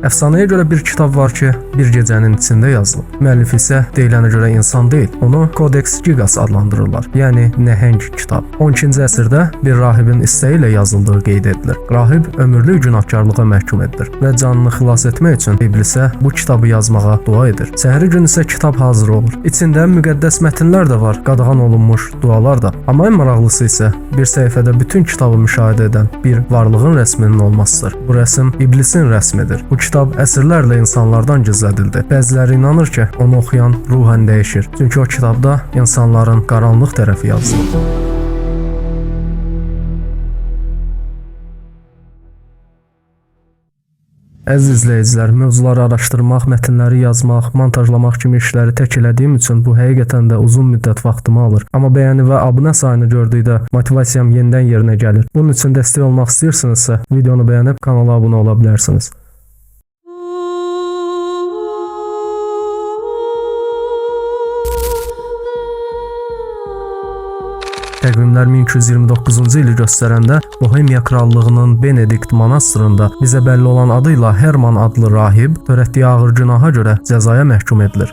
Əfsanəyə görə bir kitab var ki, bir gecənin içində yazılıb. Müəllif isə deyilənə görə insan deyil, onu Codex Gigas adlandırırlar, yəni nəhəng kitab. 12-ci əsrdə bir rahibin istəyi ilə yazıldığı qeyd edilir. Rahib ömürlük günahkarlığa məhkum edilir və canını xilas etmək üçün iblisə bu kitabı yazmağa dua edir. Səhəri gün isə kitab hazır olur. İçində müqəddəs mətnlər də var, qadağan olunmuş dualar da. Amma ən maraqlısı isə bir səhifədə bütün kitabı müşahidə edən bir varlığın rəsminin olmasıdır. Bu rəsm iblisin rəsmidir. Bu kitab əsrlərlə insanlardan gizlədildi. Bəziləri inanır ki, onu oxuyan ruhən dəyişir. Çünki o kitabda insanların qaranlıq tərəfi yazılıb. Əziz izləyicilər, mövzuları araşdırmaq, mətnləri yazmaq, montajlamaq kimi işləri tək elədiyim üçün bu həqiqətən də uzun müddət vaxtımı alır. Amma bəyəni və abunə sayını gördükdə motivasiyam yenidən yerinə gəlir. Bunun üçün dəstək olmaq istəyirsinizsə, videonu bəyənib kanala abunə ola bilərsiniz. Təqvimlər 1229-cu ili göstərəndə Bohemiya Krallığının Benedikt monastırında bizə bəlli olan adıyla Herman adlı rahib törətdiyi ağır günaha görə cəzaya məhkum edilir.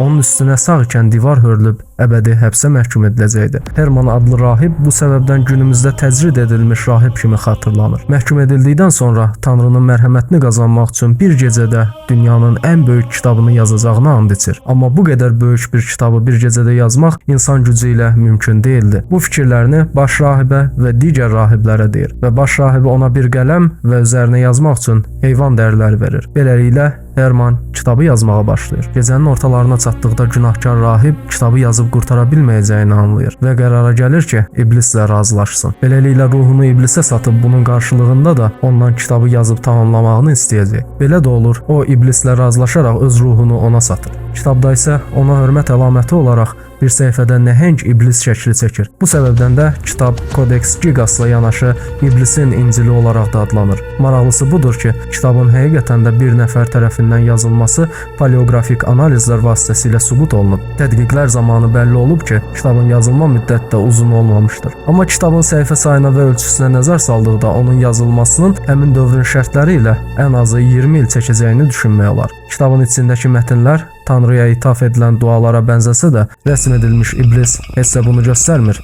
Onun üstünə sağ ikən divar hörülüb əbədi həbsə məhkum ediləcəkdi. Herman adlı rahib bu səbəbdən günümüzdə təcrid edilmiş rahib kimi xatırlanır. Məhkum edildikdən sonra Tanrının mərhəmətini qazanmaq üçün bir gecədə dünyanın ən böyük kitabını yazacağına and içir. Amma bu qədər böyük bir kitabı bir gecədə yazmaq insan gücü ilə mümkün değildi. Bu fikirlərini baş rahibə və digər rahiblərə deyir və baş rahibi ona bir qələm və üzərinə yazmaq üçün heyvan dəriləri verir. Beləliklə Herman kitabı yazmağa başlayır. Gecənin ortalarına çatdıqda günahkar rahib kitabı yazıb qurtara bilməyəcəyini anlayır və qərara gəlir ki, iblislə razılaşsın. Beləliklə ruhunu iblisə satıb bunun qarşılığında da ondan kitabı yazıb tamamlamağını istəyəcək. Belə də olur, o iblislə razılaşaraq öz ruhunu ona satır. Kitabda isə ona hörmət əlaməti olaraq bir səhifədə nəhəng iblis şəkli çəkir. Bu səbəbdən də kitab Codex Gigasla yanaşı iblisin İncili olaraq da adlanır. Maraqlısı budur ki, kitabın həqiqətən də bir nəfər tərəfindən yazılması paleoqrafik analizlər vasitəsilə sübut olunub. Tədqiqlər zamanı bəlli olub ki, kitabın yazılma müddəti də uzun olmamışdır. Amma kitabın səhifə sayına və ölçüsünə nəzər saldıqda onun yazılmasının həmin dövrün şərtləri ilə ən azı 20 il çəkəcəyini düşünmək olar. Kitabın içindəki mətnlər Tanrıya ithaf edilən dualara bənzəsə də, rəsm edilmiş iblis heç də bunu göstərmir.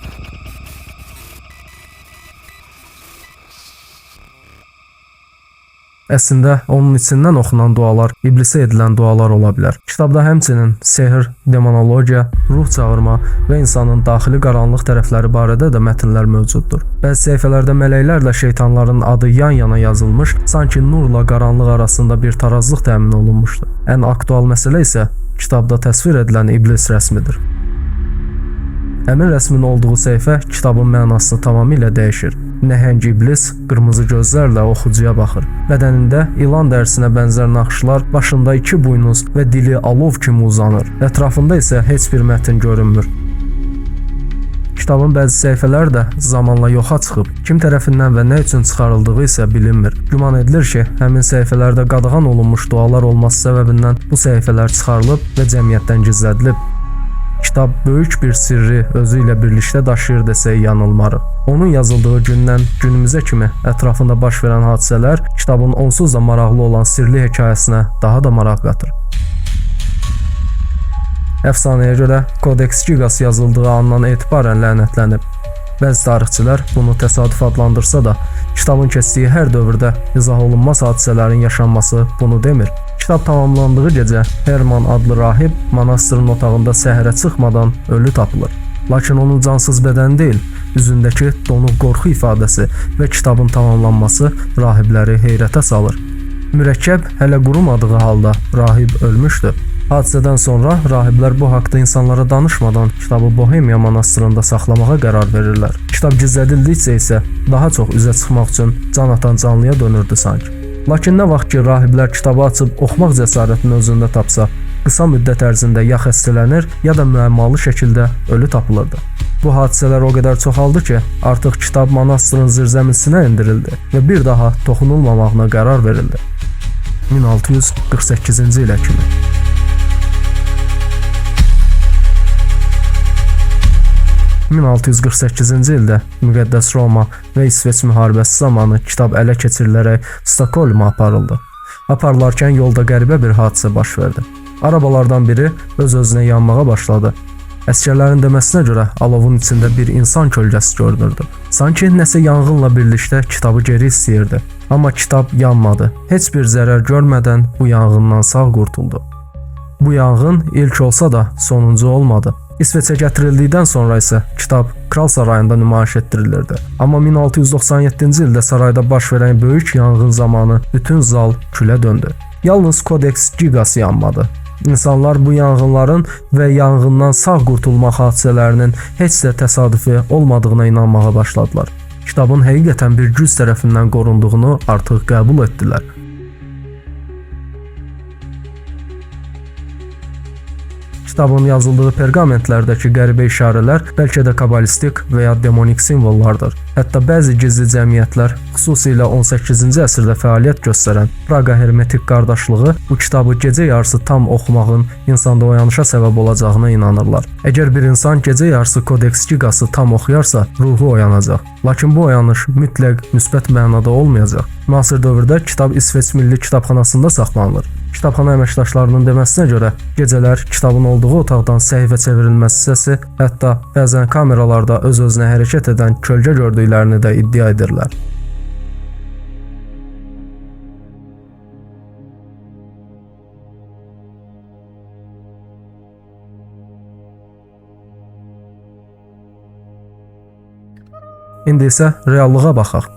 Əslində, onun içindən oxunan dualar iblisə edilən dualar ola bilər. Kitabda həmçinin sehr, demonologiya, ruh çağırma və insanın daxili qaranlıq tərəfləri barədə də mətnlər mövcuddur. Bəzi səhifələrdə mələklərlə şeytanların adı yan-yana yazılmış, sanki nurla qaranlıq arasında bir tarazlıq təmin olunmuşdur. Ən aktual məsələ isə kitabda təsvir edilən iblis rəsmidir. Həmin rəsmin olduğu səhifə kitabın mənasını tamamilə dəyişir. Nəhəng iblis qırmızı gözlərlə oxucuya baxır. Bədənində ilan dərisinə bənzər naxışlar, başında 2 buynuz və dili alov kimi uzanır. Ətrafında isə heç bir mətn görünmür. Kitabın bəzi səhifələri də zamanla yoxa çıxıb, kim tərəfindən və nə üçün çıxarıldığı isə bilinmir. Güman edilir ki, həmin səhifələrdə qadağan olunmuş dualar olması səbəbindən bu səhifələr çıxarılıb və cəmiyyətdən gizlədilib. Kitab böyük bir sirri özü ilə birlikdə daşıyır desək yanılmarıq. Onun yazıldığı gündən günümüzə kimi ətrafında baş verən hadisələr kitabın onsuz da maraqlı olan sirli hekayəsinə daha da maraq qatır. Əfsanəyə görə Codex Gigas yazıldığı andan etibarən lənətlənib. Bəzi tarixçilər bunu təsadüf adlandırsa da, kitabın keçdiyi hər dövrdə izah olunmaz hadisələrin yaşanması bunu demir. Kitab tamamlandığı gecə Herman adlı rahib monastırın otağında səhərə çıxmadan ölü tapılır. Lakin onun cansız bədəni deyil, üzündəki donuq qorxu ifadəsi və kitabın tamamlanması rahibləri heyrətə salır. Mürəkkəb hələ qurumadığı halda rahib ölmüşdü. Hadisədən sonra rahiblər bu haqda insanlara danışmadan kitabı Bohemiya monastırında saxlamağa qərar verirlər. Kitab gizlədildikcə isə daha çox üzə çıxmaq üçün can atan canlıya dönürdü sanki. Lakin nə vaxt ki, rahiblər kitabı açıb oxumaq cəsarətini özündə tapsa, qısa müddət ərzində ya xəstələnir, ya da müəmmalı şəkildə ölü tapılırdı. Bu hadisələr o qədər çoxaldı ki, artıq kitab monastırın zirzəmisinə endirildi və bir daha toxunulmamağına qərar verildi. 1648-ci ilə kimi. 1648-ci ildə Müqəddəs Roma və İsveç müharibəsi zamanı kitab ələ keçirilərək Stokholma aparıldı. Aparılarkən yolda qəribə bir hadisə baş verdi. Arabalardan biri öz-özünə yanmağa başladı. Əsgərlərin deməsinə görə alovun içində bir insan kölgəsi görünürdü. Sanki nəsə yanğınla birlikdə kitabı geri istəyirdi. Amma kitab yanmadı. Heç bir zərər görmədən bu yanğından sağ qurtuldu. Bu yanğın ilk olsa da sonuncu olmadı. İsveçə gətirildikdən sonra isə kitab Kral Sarayında nümayiş etdirilirdi. Amma 1697-ci ildə sarayda baş verən böyük yanğın zamanı bütün zal külə döndü. Yalnız Codex Gigas yanmadı. İnsanlar bu yanğınların və yanğından sağ qurtulma hadisələrinin heç də təsadüfi olmadığına inanmağa başladılar. Kitabın həqiqətən bir güc tərəfindən qorunduğunu artıq qəbul etdilər. Kitabın yazıldığı perqamentlərdəki qəribə işarələr bəlkə də kabalistik və ya demonik simvollardır. Hətta bəzi gizli cəmiyyətlər, xüsusilə 18-ci əsrdə fəaliyyət göstərən Praqa Hermetik qardaşlığı bu kitabı gecə yarısı tam oxumağın insanda oyanışa səbəb olacağına inanırlar. Əgər bir insan gecə yarısı Codex Gigas'ı tam oxuyarsa, ruhu oyanacaq. Lakin bu oyanış mütləq müsbət mənada olmayacaq. Müasir dövrdə kitab İsveç Milli Kitabxanasında saxlanılır. Kitabxana əməkdaşlarının deməsinə görə gecələr kitabın olduğu otaqdan səhifə çevrilməsi səsi, hətta bəzən kameralarda öz-özünə hərəkət edən kölgə gördüklərini də iddia edirlər. İndi isə reallığa baxaq.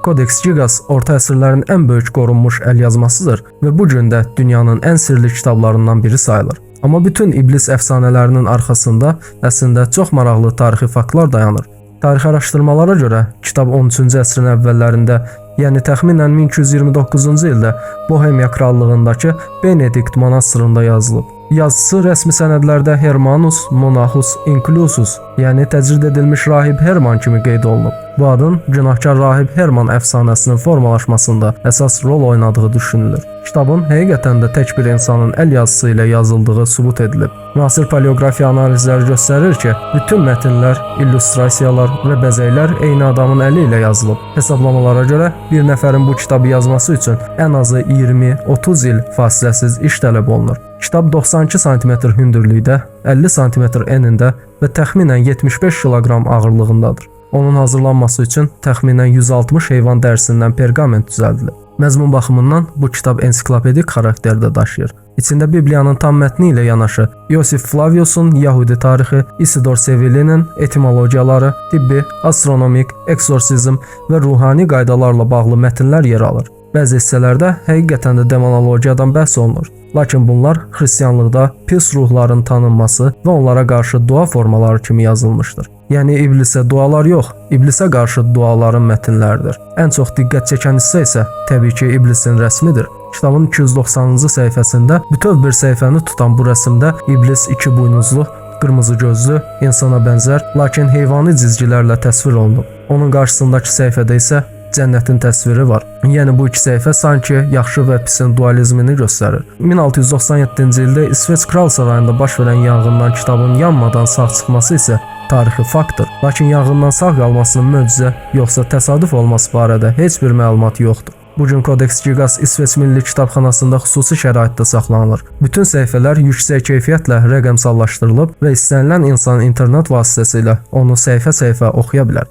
Codex Gigas orta əsrlərin ən böyük qorunmuş əlyazmasıdır və bu gün də dünyanın ən sirli kitablarından biri sayılır. Amma bütün iblis əfsanələrinin arxasında əslində çox maraqlı tarixi faktlar dayanır. Tarixi araşdırmalara görə kitab 13-cü əsrin əvvəllərində, yəni təxminən 1229-cu ildə Bohemiya krallığındakı Benedikt monastırında yazılıb. Yazısı rəsmi sənədlərdə Hermanus Monachus Inclusus, yəni təcrid edilmiş rahib Herman kimi qeyd olunub. Bu adın günahkar rahib Herman əfsanəsinin formalaşmasında əsas rol oynadığı düşünülür. Kitabın həqiqətən də tək bir insanın əl yazısı ilə yazıldığı sübut edilib. Müasir paleografiya analizləri göstərir ki, bütün mətnlər, illüstrasiyalar və bəzəklər eyni adamın əli ilə yazılıb. Hesablamalara görə bir nəfərin bu kitabı yazması üçün ən azı 20-30 il fasiləsiz iş tələb olunur. Kitab 92 sm hündürlükdə, 50 sm enində və təxminən 75 kiloqram ağırlığındadır. Onun hazırlanması üçün təxminən 160 heyvan dərisindən perqament düzəldilib. Məzmun baxımından bu kitab ensiklopedik xarakter də daşıyır. İçində Bibliyanın tam mətni ilə yanaşı Iosif Flavius'un Yahudi tarixi, Isidor Sevillinin etimologiyaları, tibbi, astronomik, eksorsizm və ruhani qaydalarla bağlı mətnlər yer alır. Bəzi hissələrdə həqiqətən də demonologiyadan bəhs olunur. Lakin bunlar xristianlıqda pis ruhların tanınması və onlara qarşı dua formaları kimi yazılmışdır. Yəni iblisə dualar yox, iblisə qarşı duaların mətnləridir. Ən çox diqqət çəkən hissə isə təbii ki, iblisin rəsmidir. Kitabın 290-cı səhifəsində bütöv bir səhifəni tutan bu rəsmdə iblis iki buynuzlu, qırmızı gözlü, insana bənzər, lakin heyvani cizgilərlə təsvir olunub. Onun qarşısındakı səhifədə isə cənnətin təsviri var. Yəni bu iki səhifə sanki yaxşı və pisin dualizmini göstərir. 1697-ci ildə İsveç Kral Sarayında baş verən yanğından kitabın yanmadan sağ çıxması isə tarixi faktdır. Lakin yanğından sağ qalmasının möcüzə yoxsa təsadüf olması barədə heç bir məlumat yoxdur. Bugün Codex Gigas İsveç Milli Kitabxanasında xüsusi şəraitdə saxlanılır. Bütün səhifələr yüksək keyfiyyətlə rəqəmsallaşdırılıb və istənilən insan internet vasitəsilə onu səhifə-səhifə oxuya bilər.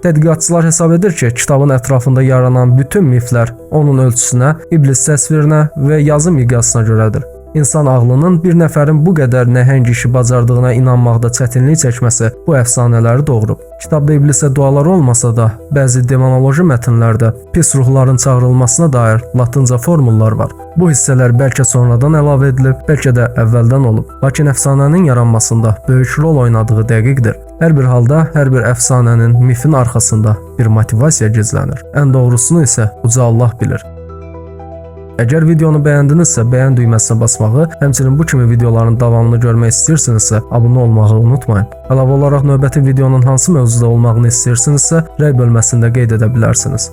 Tədqiqatçılar hesab edir ki, kitabın ətrafında yaranan bütün miflər onun ölçüsünə, iblis təsvirinə və yazı miqyasına görədir. İnsan ağlının bir nəfərin bu qədər nəhəng işi bacardığına inanmaqda çətinlik çəkməsi bu əfsanələri doğurub. Kitabda iblisə dualar olmasa da, bəzi demonoloji mətnlərdə pis ruhların çağırılmasına dair latınca formullar var. Bu hissələr bəlkə sonradan əlavə edilib, bəlkə də əvvəldən olub. Lakin əfsanənin yaranmasında böyük rol oynadığı dəqiqdir. Hər bir halda, hər bir əfsanənin, mifin arxasında bir motivasiya gizlənir. Ən doğrusunu isə uca Allah bilir. Əgər videonu bəyəndinizsə, bəyən düyməsinə basmağı, həmçinin bu kimi videoların davamını görmək istəyirsinizsə, abunə olmağı unutmayın. Əlavə olaraq növbəti videonun hansı mövzuda olmağını istəyirsinizsə, rəy bölməsində qeyd edə bilərsiniz.